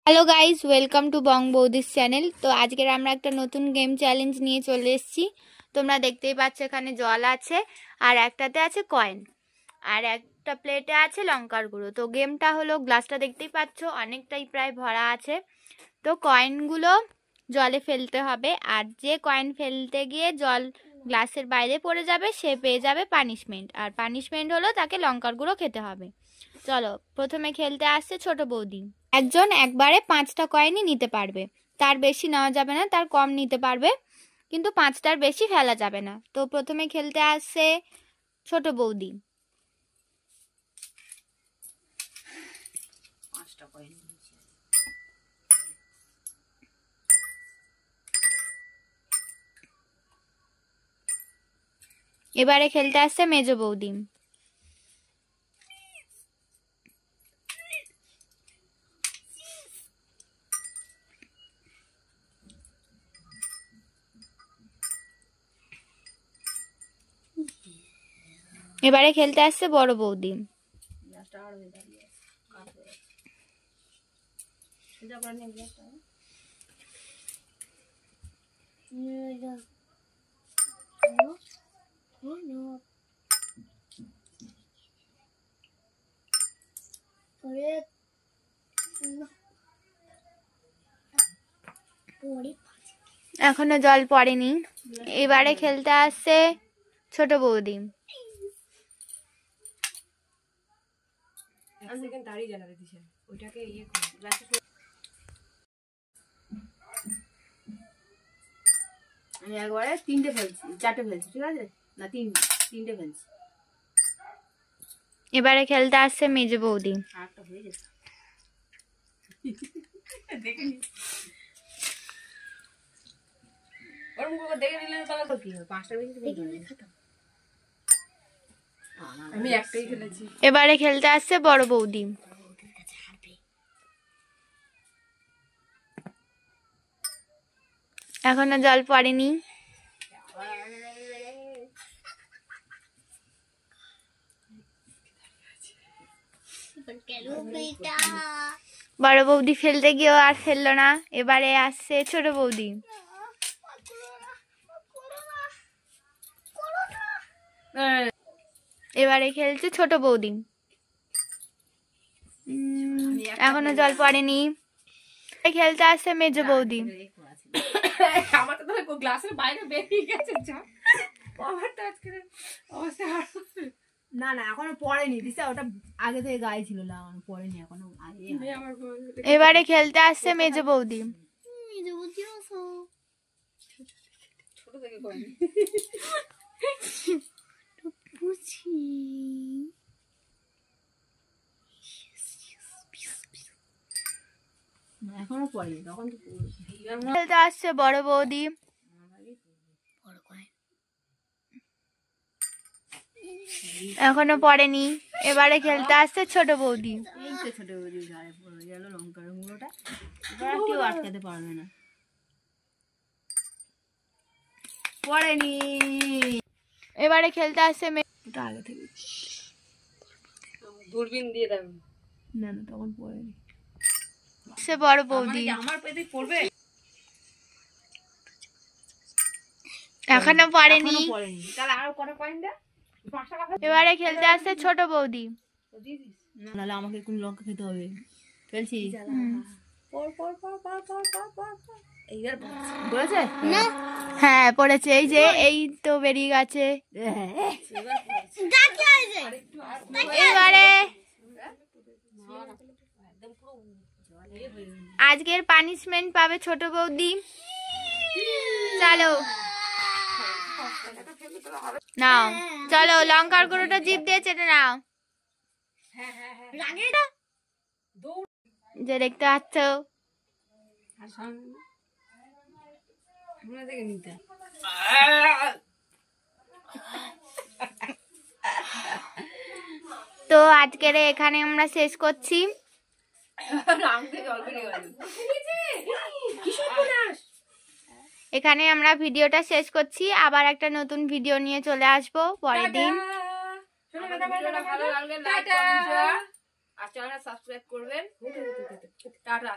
Hello guys, welcome to bong Boudi's channel. তো আজকের আমরা একটা নতুন গেম চ্যালেঞ্জ নিয়ে চলে এসেছি। তোমরা দেখতেই পাচ্ছ এখানে জল আছে, আর একটাতে আছে কয়েন, আর একটা প্লেটে আছে লঙ্কার গুঁড়ো। তো গেমটা হলো, গ্লাসটা দেখতেই পাচ্ছ অনেকটাই প্রায় ভরা আছে। তো কয়েনগুলো জলে ফেলতে হবে, আর যে কয়েন ফেলতে গিয়ে জল গ্লাসের বাইরে পড়ে যাবে সে পেয়ে যাবে পানিশমেন্ট, আর পানিশমেন্ট হলো তাকে লঙ্কার গুঁড়ো খেতে হবে। চলো, প্রথমে খেলতে আসছে ছোট বৌদি। একজন একবারে 5টা কয়েনই নিতে পারবে, তার বেশি নেওয়া যাবে না, তার কম নিতে পারবে, কিন্তু 5টার বেশি ফেলা যাবে না। তো প্রথমে খেলতে আসছে ছোট বৌদি। 5টা কয়েন এবারে খেলতে আসছে মেজ বৌদি। এবারে খেলতে আসছে বড় বৌদি। এখনো জল পড়েনি। এবারে খেলতে আসছে ছোট বৌদি। আমি একবারে 3টে ফেলছি, 4টে ফেলছি, ঠিক আছে না? 3টে ফেলছি। এবারে খেলতে আসছে মেজ বৌদি। আরেকটা হয়ে গেছে, দেখে নি ওর মুখ দেখে নিলে তাহলে তো কি হবে? 5টার বেশি ফেলতে হবে। আমি একটাই ফেলেছি। এবারে খেলতে আসছে বড় বৌদি। এখনো জল পড়েনি। বড় বৌদি ফেলতে গিয়েও আর ফেললো না। এবারে আসছে ছোট বৌদি। এবারে খেলছে ছোট বৌদি। এখনো জল পড়েনি। খেলতে আসছে মেজ বৌদি। আমার তো গ্লাসের বাইরে বেরিয়ে গেছে। না না, এখনো পড়েনি দিশা, ওটা আগে থেকে গায়ে ছিল না, পড়েনি এখনো। এবারে খেলতে আসছে মেজ বৌদি। ছোট থেকে পড়েনি। এখনো পড়েনি, তখন তো খেলতে আসছে বড় বৌদি। এখনো পড়েনি। এবারে খেলতে আসছে ছোট বৌদি। এই তো ছোট বৌদি গায়ে পড়ে গেল লঙ্কার গুঁড়োটা, এবার কেউ আটকাতে পারবে না। পড়েনি। এবারে খেলতে আসছে ওটা আগে থেকে দূরবীন দিয়ে দেন। না না, তখন পড়েনি। সে বড় বৌদি। আমার পেটে পড়বে। এখনো পড়েনি। তাহলে আরো কটা কয়েন দে। এবারে খেলতে আসছে ছোট বৌদি। নাহলে আমাকে কোন লঙ্কা খেতে হবে। ফেলছি। পড়েছে? হ্যাঁ পড়েছে, এই যে এই তো বেরিয়ে গেছে। এবারে আজকের পানিশমেন্ট পাবে ছোট বৌদি। চলো নাও, চলো লঙ্কার গুঁড়োটা জিভ দিয়ে চেটে নাও। যে দেখতে পাচ্ছ, তো আজকের এখানে আমরা শেষ করছি। এখানে আমরা ভিডিওটা শেষ করছি। আবার একটা নতুন ভিডিও নিয়ে চলে আসবো পরের দিন। ভালো লাগলে লাইক কমেন্ট আর চ্যানেলটা সাবস্ক্রাইব করবেন। টাটা।